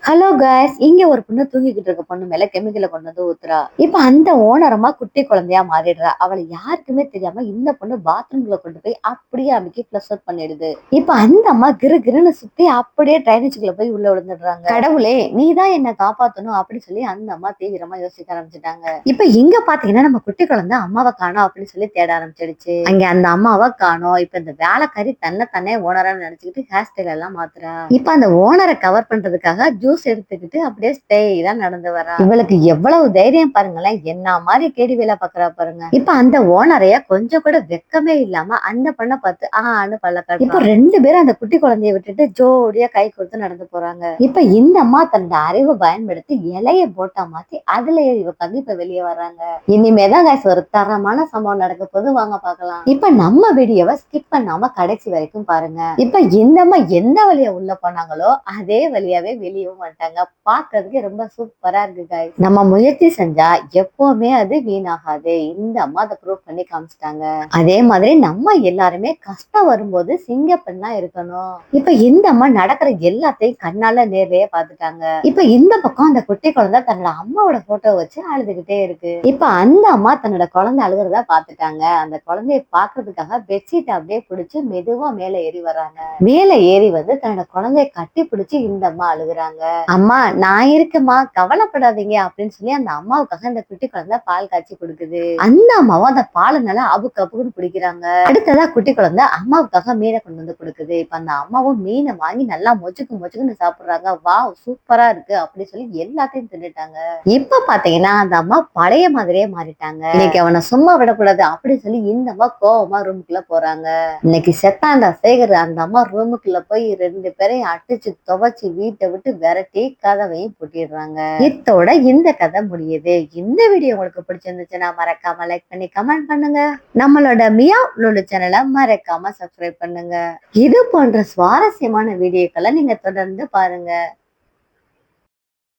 Hello guys, இங்க ஒரு பொண்ணு தூங்கிக்கிட்டு இருக்க பொண்ணு மேல கெமிக்கலை கொண்டு வந்து ஊத்துறா. இப்ப அந்த ஓனரமா குட்டி குழந்தையா மாறிடுறா. அவளை யாருக்குமே தெரியாம இந்த பொண்ணு பாத்ரூம்ல கொண்டு போய் அப்படியே அமைக்கி பிளஸ் அவுட் பண்ணிடுது. இப்ப அந்த அம்மா கிரு கிருன்னு சுத்தி அப்படியே ட்ரைனேஜுக்குள்ள போய் உள்ள விழுந்துடுறாங்க. கடவுளே, நீதான் என்ன காப்பாத்தணும் அப்படின்னு சொல்லி அந்த அம்மா தீவிரமா யோசிக்க ஆரம்பிச்சுட்டாங்க. இப்ப இங்க பாத்தீங்கன்னா நம்ம குட்டி குழந்தை அம்மாவை காணோம் அப்படின்னு சொல்லி தேட ஆரம்பிச்சிடுச்சு. அங்க அந்த அம்மாவை காணோம். இப்ப இந்த வேலைக்காரி தன்னை ஓனரா நினைச்சுக்கிட்டு ஹேர் ஸ்டைல் எல்லாம் மாத்துறா. இப்ப அந்த ஓனரை கவர் பண்றதுக்காக ஜூஸ் எடுத்துக்கிட்டு அப்படியே ஸ்டைலா நடந்து வரா. இவளுக்கு எவ்வளவு தைரியம் பாருங்களேன், என்ன மாதிரி கேடி வேலை பாக்குறா பாருங்க. இப்ப அந்த ஓனரைய கொஞ்சம் கூட வெக்கமே இல்லாம அந்த பண்ண பார்த்து ஆன்னு பல்ல காட்டுறா. இப்ப ரெண்டு பேரும் அந்த குட்டி குழந்தைய விட்டுட்டு ஜோடியா கை கொடுத்து நடந்து போறாங்க. இப்ப இந்த அம்மா தன்னோட அறிவை பயன்படுத்தி இலைய போட்டா மாத்தி அதுல ஏறி உட்காந்து இப்ப வெளியே வர்றாங்க. இனிமேதான் guys ஒரு தரமான சம்பவம் நடக்க போது, வாங்க பாக்கலாம். இப்ப நம்ம வீடியோவை ஸ்கிப் பண்ணாம கடைசி வரைக்கும் பாருங்க. இப்ப இந்த அம்மா எந்த வழியா உள்ள போனாங்களோ அதே வழியாவே வெளியவும் மாட்டாங்க. பாக்குறதுக்கு ரொம்ப சூப்பரா இருக்கு guys. நம்ம முயற்சி செஞ்சா எப்பவுமே அது வீணாகாது. இந்த அம்மா அதை ப்ரூவ் பண்ணி காமிச்சிட்டாங்க. அதே மாதிரி நம்ம எல்லாருமே கஷ்டம் வரும்போது சிங்க பெண்ணா இருக்கணும். இப்ப இந்த அம்மா நடக்கிற எல்லாத்தையும் கண்ணால நேர்லயே பாத்துட்டாங்க. இப்ப இந்த பக்கம் அந்த குட்டி குழந்தை தன்னோட அம்மாவோட போட்டோ வச்சு அழுதுகிட்டே இருக்கு. இப்ப அந்த அம்மா தன்னோட குழந்தை அழுகிறதா பாத்துட்டாங்க. அந்த குழந்தைய பாக்குறதுக்காக பெட்ஷீட் அப்படியே பிடிச்சு மெதுவா மேல ஏறி வராங்க. மேல ஏறி வந்து தன்னோட குழந்தைய கட்டி பிடிச்சு இந்த அம்மா அழுகுறாங்க. அம்மா நான் இருக்குமா, கவலைப்படாதீங்க அப்படின்னு சொல்லி அந்த அம்மாவுக்காக அந்த குட்டி குழந்தை பால் காய்ச்சி கொடுக்குது. அந்த அம்மாவும் அந்த பாலை நல்லா அபுக்கு அபுக்குன்னு பிடிக்கிறாங்க. அடுத்ததா குட்டி குழந்தை அம்மாவுக்காக மீனை கொண்டு வந்து கொடுக்குது. இப்ப அந்த அம்மாவும் மீனை வாங்கி நல்லா மொச்சுக்கு சாப்பிடுறாங்க. வாவ் சூப்பரா இருக்கு அப்படின்னு சொல்லி எல்லாத்தையும் தின்னுட்டாங்க. இப்ப பாத்தீங்கன்னா அந்த அம்மா பழைய மாதிரியே மாறிட்டாங்க. இன்னைக்கு அவனை சும்மா விடக்கூடாது அப்படின்னு சொல்லி இந்த அம்மா கோவமா ரூமுக்குள்ள போறாங்க. இன்னைக்கு செத்தாண்டா சேகர், அந்த அம்மா ரூமுக்குள்ள போய் ரெண்டு பேரையும் அடிச்சு துவைச்சு வீட்டை விட்டு விரட்டி கதவையும் பூட்டிடுறாங்க. இத்தோட இந்த கதை முடியுது. இந்த வீடியோ உங்களுக்கு பிடிச்சிருந்துச்சுன்னா மறக்காம லைக் பண்ணி கமெண்ட் பண்ணுங்க. நம்மளோட மியாவ் லுலு சேனலை மறக்காம சப்ஸ்கிரைப் பண்ணுங்க. இது போன்ற சுவாரஸ்யமான வீடியோக்களை நீங்க தொடர்ந்து பாருங்க.